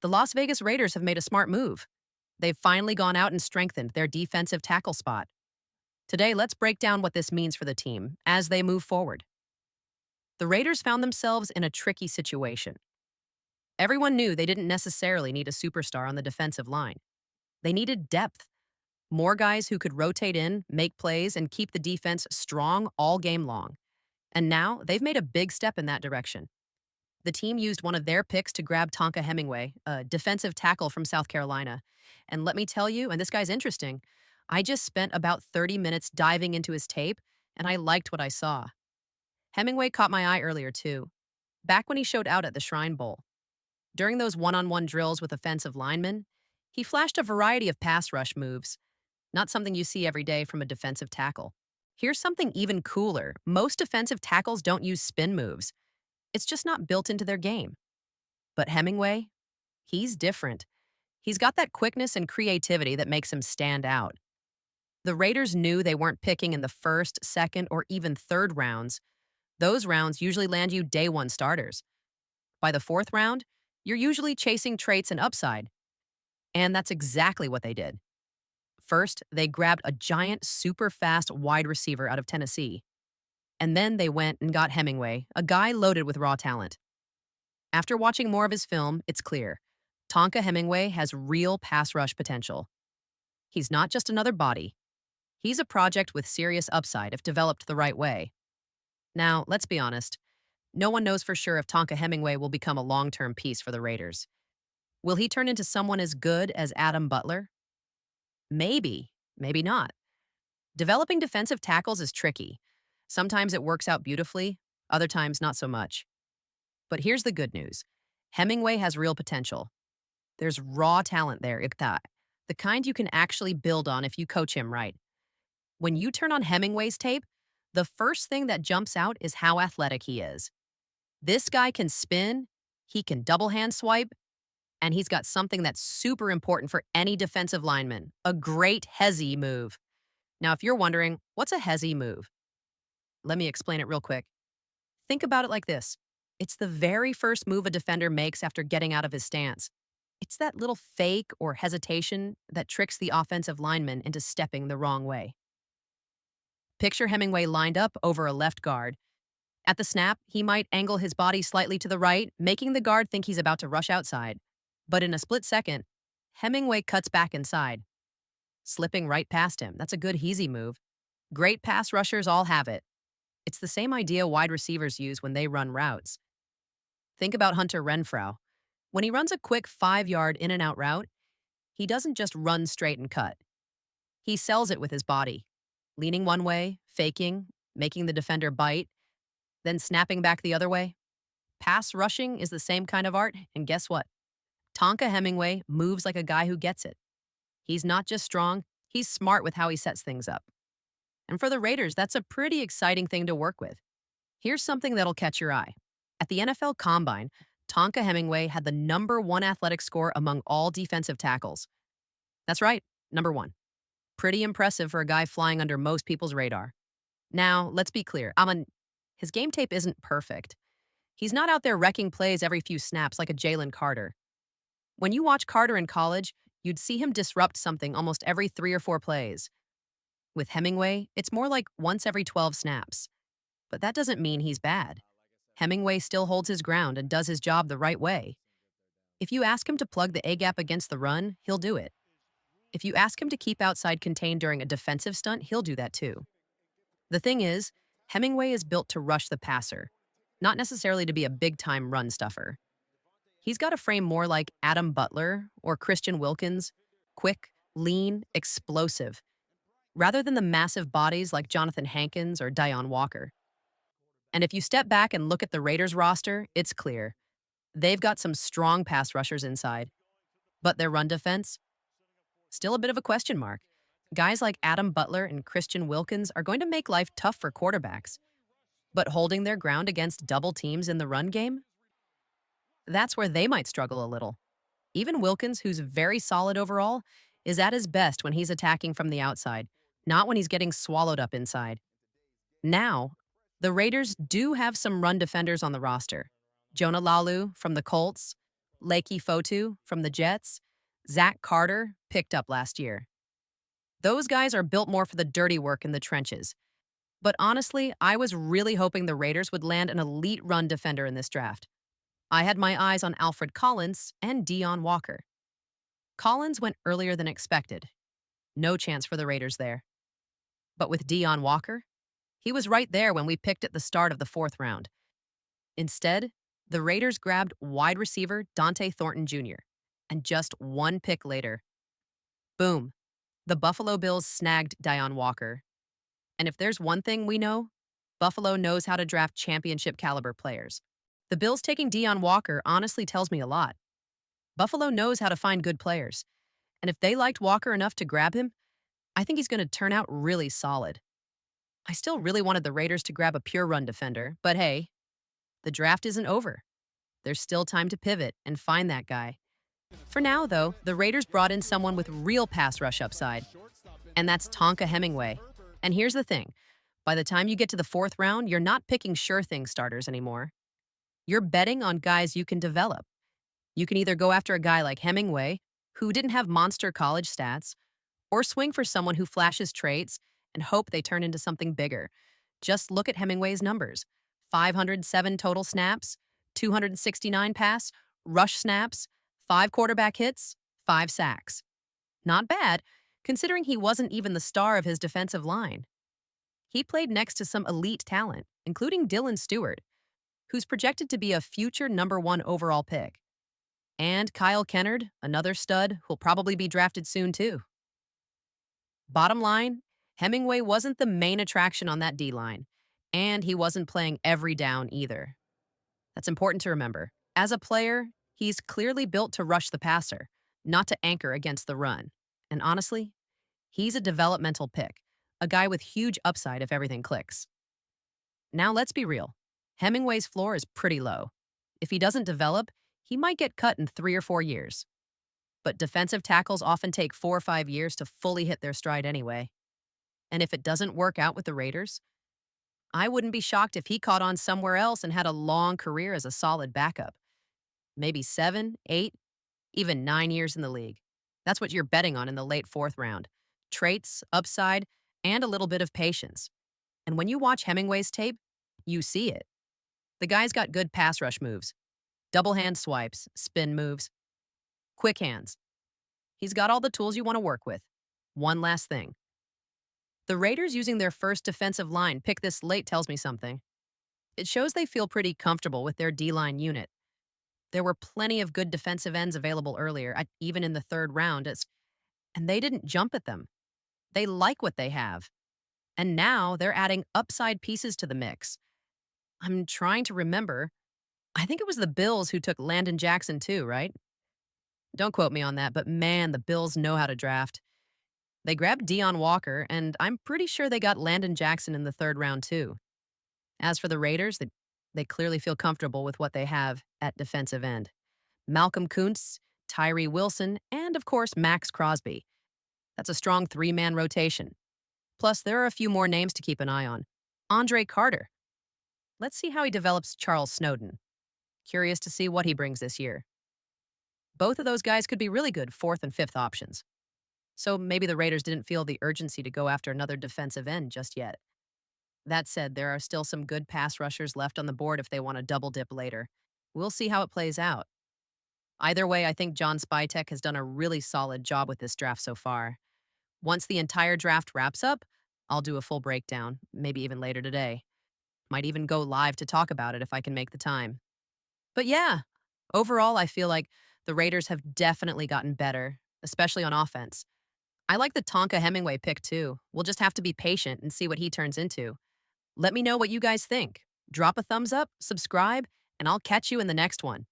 The Las Vegas Raiders have made a smart move. They've finally gone out and strengthened their defensive tackle spot. Today, let's break down what this means for the team as they move forward. The Raiders found themselves in a tricky situation. Everyone knew they didn't necessarily need a superstar on the defensive line. They needed depth, more guys who could rotate in, make plays, and keep the defense strong all game long. And now they've made a big step in that direction. The team used one of their picks to grab Tonka Hemingway, a defensive tackle from South Carolina. And let me tell you, and this guy's interesting, I just spent about 30 minutes diving into his tape, and I liked what I saw. Hemingway caught my eye earlier, too, back when he showed out at the Shrine Bowl. During those one-on-one drills with offensive linemen, he flashed a variety of pass rush moves, not something you see every day from a defensive tackle. Here's something even cooler. Most defensive tackles don't use spin moves. It's just not built into their game. But Hemingway, he's different. He's got that quickness and creativity that makes him stand out. The Raiders knew they weren't picking in the first, second, or even third rounds. Those rounds usually land you day one starters. By the fourth round, you're usually chasing traits and upside. And that's exactly what they did. First, they grabbed a giant, super fast wide receiver out of Tennessee. And then they went and got Hemingway, a guy loaded with raw talent. After watching more of his film, it's clear. Tonka Hemingway has real pass rush potential. He's not just another body. He's a project with serious upside if developed the right way. Now, let's be honest. No one knows for sure if Tonka Hemingway will become a long-term piece for the Raiders. Will he turn into someone as good as Adam Butler? Maybe, maybe not. Developing defensive tackles is tricky. Sometimes it works out beautifully, other times not so much. But here's the good news. Hemingway has real potential. There's raw talent there, the kind you can actually build on if you coach him right. When you turn on Hemingway's tape, the first thing that jumps out is how athletic he is. This guy can spin, he can double hand swipe, and he's got something that's super important for any defensive lineman, a great hezzy move. Now, if you're wondering, what's a hezzy move? Let me explain it real quick. Think about it like this. It's the very first move a defender makes after getting out of his stance. It's that little fake or hesitation that tricks the offensive lineman into stepping the wrong way. Picture Hemingway lined up over a left guard. At the snap, he might angle his body slightly to the right, making the guard think he's about to rush outside. But in a split second, Hemingway cuts back inside, slipping right past him. That's a good heezy move. Great pass rushers all have it. It's the same idea wide receivers use when they run routes. Think about Hunter Renfrow. When he runs a quick 5-yard in-and-out route, he doesn't just run straight and cut. He sells it with his body, leaning one way, faking, making the defender bite, then snapping back the other way. Pass rushing is the same kind of art, and guess what? Tonka Hemingway moves like a guy who gets it. He's not just strong, he's smart with how he sets things up. And for the Raiders, that's a pretty exciting thing to work with. Here's something that'll catch your eye. At the NFL Combine, Tonka Hemingway had the #1 athletic score among all defensive tackles. That's right, #1. Pretty impressive for a guy flying under most people's radar. Now, let's be clear. His game tape isn't perfect. He's not out there wrecking plays every few snaps like a Jalen Carter. When you watch Carter in college, you'd see him disrupt something almost every 3 or 4 plays. With Hemingway, it's more like once every 12 snaps. But that doesn't mean he's bad. Hemingway still holds his ground and does his job the right way. If you ask him to plug the A-gap against the run, he'll do it. If you ask him to keep outside contained during a defensive stunt, he'll do that too. The thing is, Hemingway is built to rush the passer, not necessarily to be a big-time run stuffer. He's got a frame more like Adam Butler or Christian Wilkins, quick, lean, explosive, rather than the massive bodies like Jonathan Hankins or Dion Walker. And if you step back and look at the Raiders roster, it's clear. They've got some strong pass rushers inside, but their run defense? Still a bit of a question mark. Guys like Adam Butler and Christian Wilkins are going to make life tough for quarterbacks. But holding their ground against double teams in the run game? That's where they might struggle a little. Even Wilkins, who's very solid overall, is at his best when he's attacking from the outside, not when he's getting swallowed up inside. Now, the Raiders do have some run defenders on the roster. Jonah Lalu from the Colts, Lakey Fotu from the Jets, Zach Carter, picked up last year. Those guys are built more for the dirty work in the trenches. But honestly, I was really hoping the Raiders would land an elite run defender in this draft. I had my eyes on Alfred Collins and Dion Walker. Collins went earlier than expected. No chance for the Raiders there. But with Dion Walker, he was right there when we picked at the start of the fourth round. Instead, the Raiders grabbed wide receiver Dante Thornton Jr., and just one pick later, boom, the Buffalo Bills snagged Dion Walker. And if there's one thing we know, Buffalo knows how to draft championship caliber players. The Bills taking Dion Walker honestly tells me a lot. Buffalo knows how to find good players, and if they liked Walker enough to grab him, I think he's going to turn out really solid. I still really wanted the Raiders to grab a pure run defender, but hey, the draft isn't over. There's still time to pivot and find that guy. For now, though, the Raiders brought in someone with real pass rush upside, and that's Tonka Hemingway. And here's the thing. By the time you get to the fourth round, you're not picking sure thing starters anymore. You're betting on guys you can develop. You can either go after a guy like Hemingway, who didn't have monster college stats, or swing for someone who flashes traits and hope they turn into something bigger. Just look at Hemingway's numbers. 507 total snaps, 269 pass, rush snaps, 5 quarterback hits, 5 sacks. Not bad, considering he wasn't even the star of his defensive line. He played next to some elite talent, including Dylan Stewart, who's projected to be a future #1 overall pick. And Kyle Kennard, another stud, who'll probably be drafted soon too. Bottom line, Hemingway wasn't the main attraction on that D-line, and he wasn't playing every down either. That's important to remember. As a player, he's clearly built to rush the passer, not to anchor against the run. And honestly, he's a developmental pick, a guy with huge upside if everything clicks. Now let's be real. Hemingway's floor is pretty low. If he doesn't develop, he might get cut in 3 or 4 years. But defensive tackles often take 4 or 5 years to fully hit their stride anyway. And if it doesn't work out with the Raiders, I wouldn't be shocked if he caught on somewhere else and had a long career as a solid backup. Maybe 7, 8, even 9 years in the league. That's what you're betting on in the late fourth round. Traits, upside, and a little bit of patience. And when you watch Hemingway's tape, you see it. The guy's got good pass rush moves. Double hand swipes, spin moves, quick hands. He's got all the tools you want to work with. One last thing. The Raiders using their first defensive line pick this late tells me something. It shows they feel pretty comfortable with their D-line unit. There were plenty of good defensive ends available earlier, even in the third round, and they didn't jump at them. They like what they have. And now they're adding upside pieces to the mix. I'm trying to remember. I think it was the Bills who took Landon Jackson too, right? Don't quote me on that, but man, the Bills know how to draft. They grabbed Dion Walker, and I'm pretty sure they got Landon Jackson in the third round too. As for the Raiders, they clearly feel comfortable with what they have at defensive end. Malcolm Kuntz, Tyree Wilson, and of course Max Crosby. That's a strong 3-man rotation. Plus, there are a few more names to keep an eye on. Andre Carter. Let's see how he develops Charles Snowden. Curious to see what he brings this year. Both of those guys could be really good 4th and 5th options. So maybe the Raiders didn't feel the urgency to go after another defensive end just yet. That said, there are still some good pass rushers left on the board if they want to double dip later. We'll see how it plays out. Either way, I think John Spytek has done a really solid job with this draft so far. Once the entire draft wraps up, I'll do a full breakdown, maybe even later today. Might even go live to talk about it if I can make the time. But yeah, overall, I feel like the Raiders have definitely gotten better, especially on offense. I like the Tonka Hemingway pick too. We'll just have to be patient and see what he turns into. Let me know what you guys think. Drop a thumbs up, subscribe, and I'll catch you in the next one.